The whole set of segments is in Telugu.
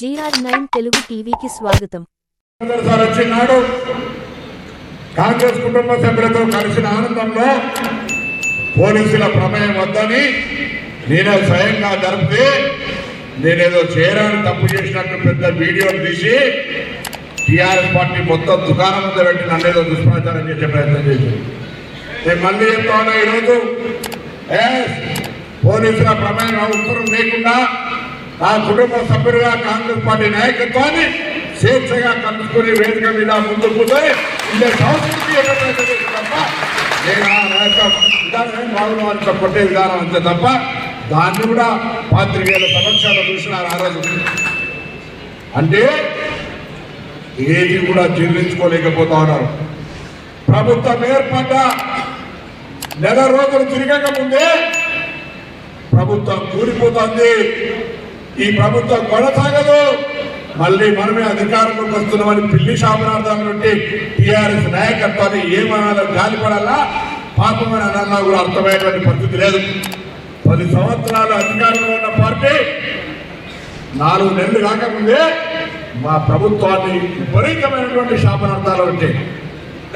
GR9 తెలుగు టీవీకి స్వాగతం. వచ్చినాడు కాంగ్రెస్ కుటుంబ సభ్యులతో కలిసిన ఆనందంలో పోలీసుల ప్రమేయం వద్దని నేనే స్వయంగా జరిపితే నేనేదో చేయరాని తప్పు చేసినట్టు పెద్ద వీడియోలు తీసి టీఆర్ఎస్ పార్టీ మొత్తం దుకాణం ముందు పెట్టి నన్నేదో దుష్ప్రచారం చేసే ప్రయత్నం చేసింది. నేను మళ్ళీ చెప్తా ఉన్నా, ఈరోజు పోలీసుల ప్రమేయం ఉత్తరం లేకుండా నా కుటుంబ సభ్యులుగా కాంగ్రెస్ పార్టీ నాయకత్వాన్ని స్వేచ్ఛగా కలుసుకుని వేదిక మీద ముందుకు పోయి ఇదే సంస్కృతి తప్ప నేను ఆ నాయక విధానం బాగున్నామని కొట్టే విధానం అంతే తప్ప దాన్ని కూడా పాత్రికేయుల సమక్షంలో చూసినారు ఆ రోజు. అంటే ఏది కూడా జీర్ణించుకోలేకపోతా ఉన్నారు. ప్రభుత్వం ఏర్పడ్డ నెల రోజులు తిరగక ముందే ప్రభుత్వం కూలిపోతుంది. ఈ ప్రభుత్వం కొనసాగదు, మళ్ళీ మనమే అధికారంలోకి వస్తున్నామని పిల్లి శాపనార్థాల నుండి టీఆర్ఎస్ నాయకత్వాన్ని ఏమనాలో గాలిపడాలా పాపమని అనాలన్నా కూడా అర్థమయ్యేటువంటి పరిస్థితి లేదు. 10 సంవత్సరాలు అధికారంలో ఉన్న పార్టీ 4 నెలలు కాకముందే మా ప్రభుత్వాన్ని విపరీతమైనటువంటి శాపనార్థాలు ఉంటాయి.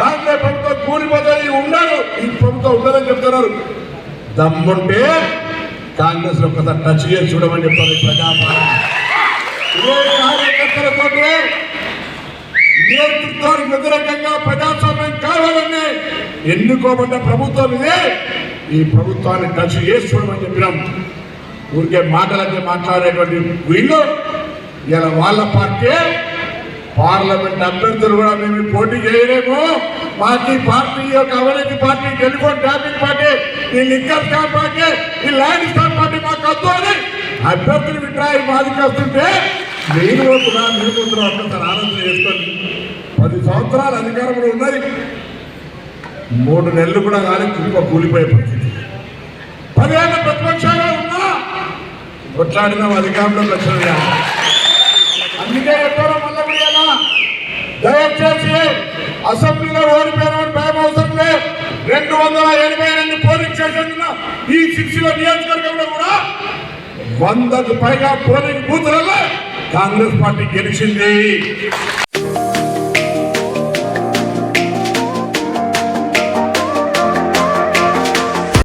కాంగ్రెస్ ప్రభుత్వం కూలిపోతుంది, ఉండరు, ఈ ప్రభుత్వం ఉండదని చెప్తున్నారు. దమ్ముంటే కాంగ్రెస్ లో ఒకసారి టచ్ చేసి చూడమని చెప్పారు. ప్రజాపాలన కార్యకర్తలతో నేతృత్వానికి వ్యతిరేకంగా ప్రజాస్వామ్యం కావాలని ఎన్నుకోబడ్డ ప్రభుత్వం ఇదే. ఈ ప్రభుత్వాన్ని టచ్ చేసి చూడమని చెప్పినాం. ఊరికే మాటలకే మాట్లాడేటువంటి వీళ్ళు ఇలా వాళ్ళ పార్టీ పార్లమెంట్ అభ్యర్థులు కూడా మేము పోటీ చేయలేము, మాకు ఈ పార్టీ యొక్క అవినీతి పార్టీ, టెలిఫోన్ ట్యాపింగ్ పార్టీ, ఈ లిక్కర్ స్కామ్ పార్టీ, ఈ ల్యాండ్ స్కామ్ పార్టీ మాకు వద్దు అని అభ్యర్థులు విడ్రాయి బాధికి వస్తుంటే మీరు కూడా ఒక్కసారి ఆలోచన చేసుకోండి. 10 సంవత్సరాలు అధికారంలో ఉన్నది, 3 నెలలు కూడా కానీ కుప్ప కూలిపోయే పరిస్థితి. 10 ఏళ్ళ ప్రతిపక్షంగా ఉన్నా కొట్లాడిన అధికారంలోకి వచ్చిన అందుకే చెప్పారు. మళ్ళీ దయచేసి అసెంబ్లీలో ఓడిపోయిన భయం అవసరం లేదు. 282 పోలింగ్ స్టేషన్ ఈ సిరిసిల్ల నియోజకవర్గంలో కూడా 100కు పైగా పోలింగ్ బూతులలో కాంగ్రెస్ పార్టీ గెలిచింది.